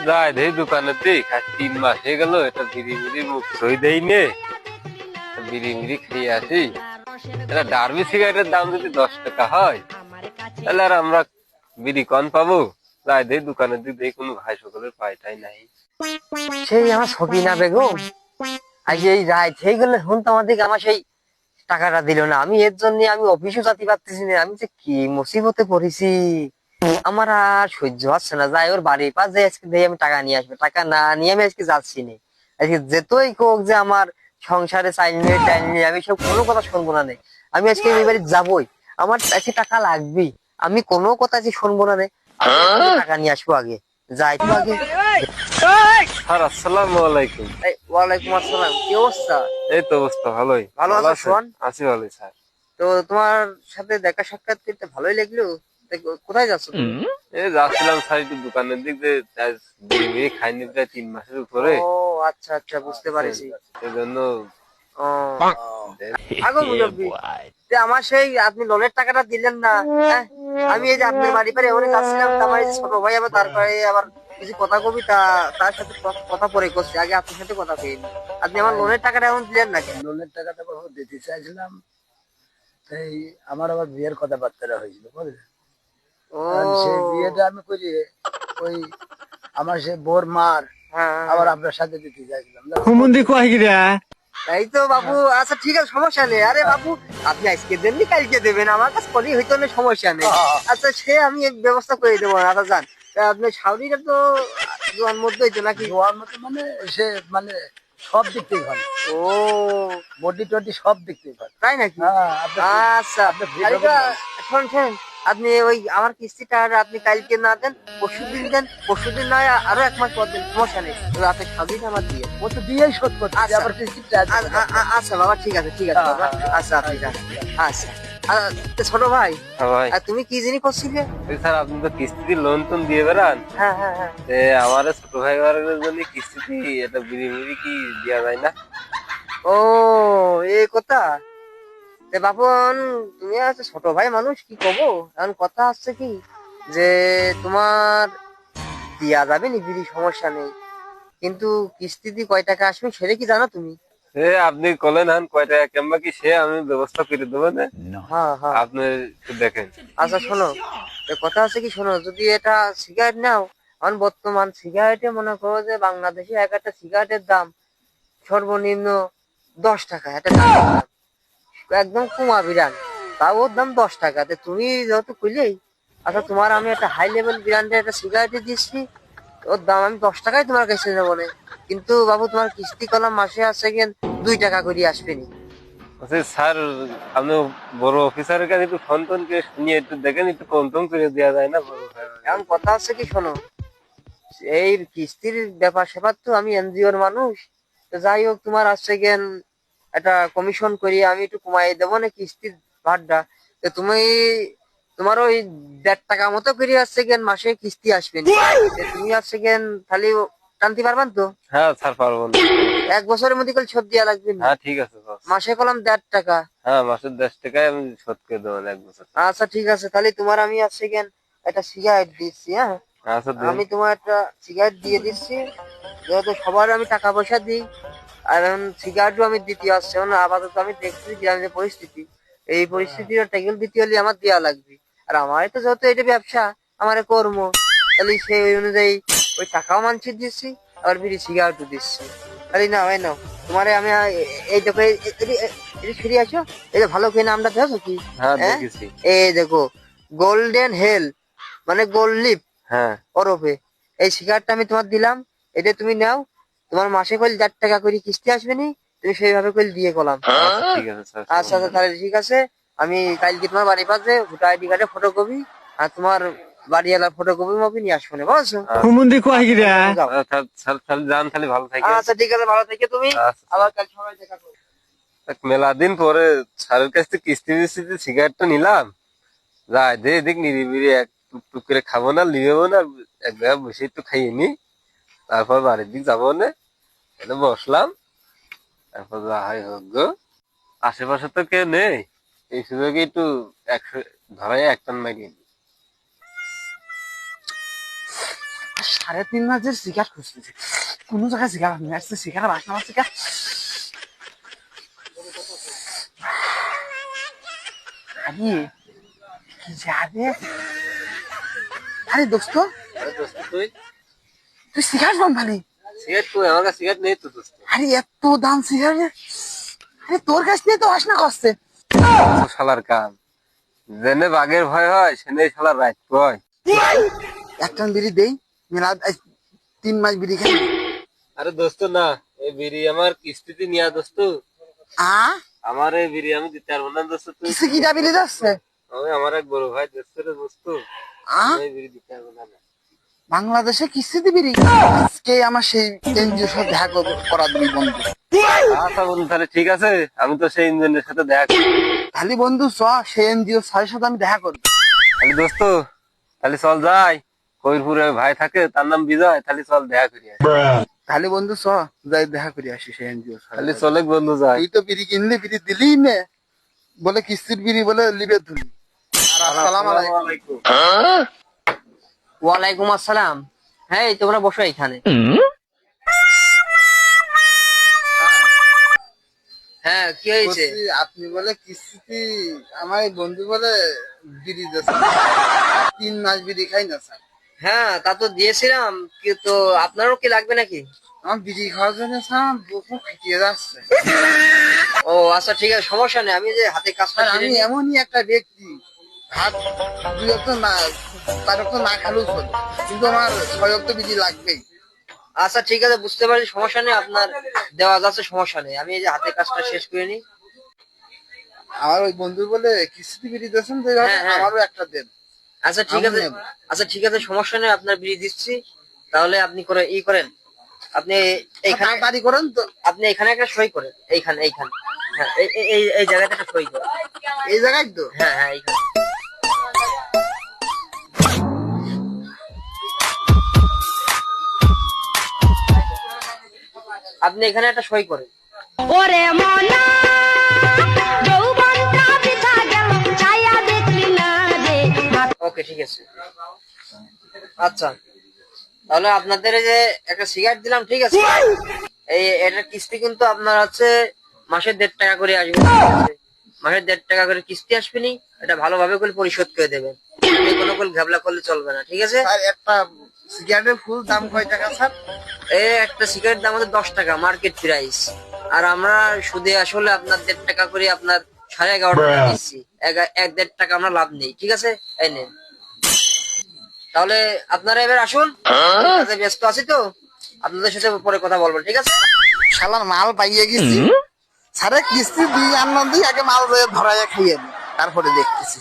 যাই দেই দোকানের দিক আর 3 মাস হয়ে গেল এটা বিড়ি বিড়ি মুখ সই দেই নে বিড়ি বিড়ি খেয়ে আসি। এটা ডার্বি সিগারেটের দাম যদি 10 টাকা হয় তাহলে আর আমরা বিড়ি কন পাবো। যাই দেই দোকানের দিক দেই কোনো ভাই সকলের পাইটাই নাই। সেই আমার সকিনা বেগম আজ এই রাত হয়ে গেলে শুনতো আমাদেরকে আমার সেই টাকাটা দিল না। আমি এর জন্য আমি অফিসে যেতে পারতেছি না। আমি যে কি মুসিবতে পড়েছি, আমার আর সহ্য হচ্ছে না। যাই ওর বাড়ির পাশ যাই আজকে দিয়ে আমি টাকা নিয়ে আসবো। টাকা না নিয়ে আমি আজকে যাচ্ছি না। আজকে যেতই হোক যে আমার সংসারে চাইল নিয়ে টাইল নিয়ে আমি সব কোনো কথা শুনবো না নে। আমি আজকে এই বাড়ি যাবোই, আমার আজকে টাকা লাগবেই। আমি কোনো কথা আজকে শুনবো না নে। আমি আজকে টাকা নিয়ে আসবো। আগে যাই তো আগে। স্যার আসসালামু আলাইকুম। ওয়ালাইকুম আসসালাম, কি অবস্থা? এই তো অবস্থা ভালোই। ভালো আছো শোন? আছি ভালোই স্যার। তো তোমার সাথে দেখা সাক্ষাৎ করতে ভালোই লাগলো। কোথায় যাচ্ছ তুমি? এই যাচ্ছিলাম স্যার একটু দোকানের দিক দিয়ে, আজ বিড়ি বিড়ি খাইনি প্রায় 3 মাসের উপরে। ও আচ্ছা আচ্ছা, বুঝতে পারছি। সেজন্য ও আগো মুরব্বি, আমার সেই আপনি লোনের টাকাটা দিলেন না। হ্যাঁ, আমি এই যে আপনার বাড়ি পারে এমনি যাচ্ছিলাম, তো আমার এই যে ছোট ভাই আবার তারপরে আবার কিছু কথা কবি তার সাথে কথা পরে করছি। আগে আপনার সাথে কথা কইনি। আপনি আমার লোনের টাকাটা এখন দিলেন না কেন? লোনের টাকাটা কখন দিতে চাইছিলাম, তাই আমার আবার বিয়ের কথাবার্তা হয়েছিল বুঝলেন। ও সেই বিয়েটা আমি করি ওই আমার সে বোর মার হ্যাঁ, আবার আপনার সাথে দিতে চাইছিলাম। এই তো বাবু। আচ্ছা ঠিক আছে, সমস্যা নেই। আরে বাবু, আপনি আজকে দেননি কালকে দেবেন, আমার কাছে করি হইতো না, সমস্যা নেই। আচ্ছা সে আমি এক ব্যবস্থা করে দেবো। আচ্ছা যান, আপনার শাওরিটা তো জোয়ান মধ্যে হইতো নাকি? জোয়ার মতো মানে সে মানে সব দিক থেকে ভালো, ও বডি টডি সব দিক থেকে ভালো। তাই নাকি? হ্যাঁ, আচ্ছা শোন শোন, আপনি ওই আমার কিস্তিটা আপনি কালকে না দেন, পরশুদিন দেন। পরশুদিন নয় আরো 1 মাস পর দেন, সমস্যা নেই। তবে আপনি শাওরিটা আমার দিয়ে। ও তো দিয়েই শোধ করতে আচ্ছা। আবার কিস্তিটা আছে। আচ্ছা বাবা, ঠিক আছে ঠিক আছে বাবা। আচ্ছা ঠিক আছে। আচ্ছা তো ছোট ভাই, হ্যাঁ ভাই। আর তুমি কি জিনিস করছিলে? এই স্যার আপনি তো কিস্তি লোন টোন দিয়ে বেড়ান, হ্যাঁ হ্যাঁ হ্যাঁ। আমার ছোট ভাই বারের জন্য কিস্তি এটা বিড়ি মিড়ি কি দেওয়া যায় না? ও এই কথা। বাপন, তুমি আছে ছোট ভাই মানুষ, কি কব। এখন কথা হচ্ছে কি যে তোমার দিয়া যাবে নি বিড়ি, সমস্যা নেই, কিন্তু কিস্তি দিয়ে কয় টাকা আসবে সেটা কি জানো তুমি? আপনি কলেন হন কয় টাকা কেমবা কি সে আমি ব্যবস্থা করে দেবো না। হ্যাঁ হ্যাঁ। আপনি একটু দেখেন। আচ্ছা শোনো, কথা আছে কি শোনো, যদি এটা সিগারেট নাও, এখন বর্তমান সিগারেটে মনে করো যে বাংলাদেশে এক একটা সিগারেটের দাম সর্বনিম্ন 10 টাকা। একটা টাকার দাম একদম কুমা বিরান, তাও ওর দাম 10 টাকা। তুমি যেহেতু কইলেই, আচ্ছা তোমার আমি একটা হাই লেভেল ব্র্যান্ডের একটা সিগারেট দিচ্ছি, ওর দাম আমি 10 টাকায় তোমার কাছে নেবো না। কিন্তু বাবু তোমার কিস্তি কলাম মাসে আসছে গিয়ে 2 টাকা করে আসবে নি। আচ্ছা স্যার, আপনি বড় অফিসারের কাছে একটু ফোন টোন করে শুনিয়ে একটু দেখেন, একটু কম টম করে দেওয়া যায় না বড় ভাই? এখন কথা হচ্ছে কি শোনো, এই কিস্তির ব্যাপার স্যাপার তো আমি এনজিওর মানুষ, তো যাই হোক তোমার আসছে গেন একটা কমিশন করি আমি একটু কমাই দেবো না কিস্তির ভাড়টা। তো তুমি তোমার ওই 1.5 টাকা মতো করে আসছে গেন মাসে কিস্তি আসবে না। তুমি আসছে গেন খালি টানতে পারবেন তো? হ্যাঁ স্যার পারবো না। 1 বছরের মধ্যে করে শোধ দেওয়া লাগবে না। হ্যাঁ ঠিক আছে বস। মাসে কলাম 1.5 টাকা। হ্যাঁ মাসের 10 টাকায় আমি শোধ করে দেবো 1 বছর। আচ্ছা ঠিক আছে, তাহলে তোমার আমি আসছে গেন একটা সিগারেট দিচ্ছি। হ্যাঁ, আচ্ছা দিন। আমি তোমার একটা সিগারেট দিয়ে দিচ্ছি। যেহেতু সবার আমি টাকা পয়সা দিই, আর এখন সিগারেটও আমি দিতে আসছি। এখন আপাতত আমি দেখছি গ্রামের যে পরিস্থিতি, এই পরিস্থিতির টেকেল দিতে হলে আমার দেওয়া লাগবে। আর আমার তো যেহেতু এটা ব্যবসা, আমার কর্ম, তাহলে সেই ওই অনুযায়ী ওই টাকাও মানছি দিচ্ছি, আবার বিড়ি সিগারেটও দিচ্ছি। তাহলে না ভাই নাও, তোমারে আমি এই দেখো ফিরে আসো। এই যে ভালো করে নামটা দেখো কি? হ্যাঁ হ্যাঁ, দেখেছি। এই দেখো, গোল্ডেন হেল মানে গোল্ড লিপ হ্যাঁ ওরফে এই সিগারেটটা আমি তোমার দিলাম। এটা তুমি নাও, তোমার মাসে কইল 1.5 টাকা করে কিস্তি আসবে নি, তুমি সেইভাবে কইল দিয়ে গেলাম। আচ্ছা ঠিক আছে স্যার। আচ্ছা আচ্ছা তাহলে ঠিক আছে। আমি কালকে তোমার বাড়ির পাশে ভোটার আইডি কার্ডের ফটোকপি আর তোমার বাড়িওয়ালার ফটোকপি মপি নিয়ে আসবো না, বুঝছো? যাও। স্যার তাহলে যান, তাহলে ভালো থাকে। আচ্ছা ঠিক আছে, ভালো থেকে তুমি। আচ্ছা। আবার কাল সবাই দেখা করো। মেলা দিন পরে স্যারের কাছ থেকে কিস্তি মিস্তিতে সিগারেটটা নিলাম। যাই দে দেখ নিরিবিরি এক টুক করে খাবো না, লিবেবো না, এক জায়গায় বসে একটু খাইয়ে নি, তারপর বাড়ির দিক যাবো না। এটা বসলাম, তারপর যাই হোক গো, আশেপাশে তো কেউ নেই, এই সুযোগে একটু 100 ধরাই 1 টান মারিয়ে নি। 3.5 মাসের সিগারেট খুঁজতেছি, কোন জায়গায় সিগারেট নিয়ে আসছে, সিগারেট বাসনা আমার সিগারেট। আরে কি যাবে, আরে দোস্ত আরে দোস্ত তুই তুই সিগারেট বানালি? সিগারেট কই, আমার কাছে সিগারেট নেই তো দোস্ত। আরে এত দাম সিগারেট, আরে তোর কাছ থেকে তো বাসনা করছে। তো শালার কাম, জেনে বাঘের ভয় হয় সেনে শালার রাত কয়। একটা বিড়ি দেই, মেলা 3 মাস বিড়ি খাই। আরে দোস্ত না, এই বিড়ি আমার কিস্তিতে নিয়া দোস্ত, আমার এই বিড়ি আমি দিতে পারবো না দোস্ত। তুই কিসে কিটা বিড়ি যাচ্ছে? আমি আমার এক বড় ভাই দোস্ত রে দোস্ত, আমি এই বিড়ি দিতে পারবো না। বাংলাদেশে কিস্তিতে বিড়ি? আজকে আমার সেই এনজিওর সাথে দেখা করা দিবি বন্ধু। আচ্ছা বন্ধু তাহলে ঠিক আছে, আমি তো সেই ইঞ্জিনের সাথে দেখা করি। খালি বন্ধু চ, সেই এনজিও স্যারের সাথে আমি দেখা করবো। তাহলে দোস্ত তাহলে চল যাই, কবিরপুরে ভাই থাকে তার নাম বিজয়, তাহলে চল দেখা করি আসি। খালি বন্ধু চ, যাই দেখা করে আসি সেই এনজিও স্যার। তাহলে চলে বন্ধু যাই। তুই তো বিড়ি কিনলি, বিড়ি দিলি নে, বলে কিস্তির বিড়ি বলে লিবে তুলি। আর আসসালাম আলাইকুম। ওয়ালাইকুম আসসালাম। হ্যাঁ এই তোমরা বসো এখানে। হ্যাঁ কি হয়েছে? বলছি, আপনি বলে কিস্তি, আমার এই বন্ধু বলে বিড়ি দিয়েছে, 3 মাস বিড়ি খাই না স্যার। হ্যাঁ তা তো দিয়েছিলাম, কিন্তু আপনারও কি লাগবে নাকি? আমার বিড়ি খাওয়ার জন্য স্যার বুক ফিটিয়ে যাচ্ছে। ও আচ্ছা ঠিক আছে, সমস্যা নেই, আমি যে হাতে কাজটা আর সেরে আমি নিই। এমনই একটা ব্যক্তি, ভাত 2 অক্ত না, 4 অক্ত না খালেও চলে, কিন্তু আমার 6 অক্ত বিড়ি লাগবেই। আচ্ছা ঠিক আছে, বুঝতে পারছি, সমস্যা নেই, আপনার দেওয়া যাচ্ছে, সমস্যা নেই, আমি এই যে হাতে কাজটা শেষ করে নিই। আমার ওই বন্ধু বলে কিস্তি বিড়ি দিয়েছেন তো, এইভাবে হ্যাঁ, হ্যাঁ। আমারও একটা দেন। আচ্ছা ঠিক আমি আছে, নেব। আচ্ছা ঠিক আছে, সমস্যা নেই, আপনার বিড়ি দিচ্ছি। তাহলে আপনি করে করেন, আপনি এইখানে, তাড়াতাড়ি করেন তো। আপনি এখানে একটা সই করেন, এইখানে এইখানে, হ্যাঁ এই জায়গাটা একটা সই করেন। এই জায়গায় তো। হ্যাঁ হ্যাঁ এইখানে। আপনি এখানে একটা সই করেন। ওরে মনা যৌবনটা বৃথা গেল ছায়া দেখলি না রে। ওকে ঠিক আছে। আচ্ছা তাহলে আপনাদের এই যে একটা সিগারেট দিলাম, ঠিক আছে, এটার কিস্তি কিন্তু আপনার হচ্ছে মাসে 1.5 টাকা করে আসবে, ঠিক আছে? মাসে 1.5 টাকা করে কিস্তি আসবে নি, এটা ভালোভাবে করে পরিশোধ করে দেবেন, কোনো কোনো ঘাবলা করলে চলবে না, ঠিক আছে? স্যার একটা সিগারেটের ফুল দাম কয় টাকা স্যার? এই একটা সিগারেট দাম হচ্ছে 10 টাকা মার্কেট প্রাইস, আর আমরা সুদে আসলে আপনার 1.5 টাকা করে আপনার 11.5 টাকা দিচ্ছি, 1.5 টাকা আমরা লাভ নেই, ঠিক আছে? এই নেন। তাহলে আপনারা এবার আসুন, কাজে ব্যস্ত আছি তো, আপনাদের সাথে পরে কথা বলবো, ঠিক আছে? শালার মাল পাইয়ে গেছি, স্যারে কিস্তি দিয়ে আনন্দ দিই, আগে মাল ধরাইয়া খাইয়ে নি, তারপরে দেখতেছি।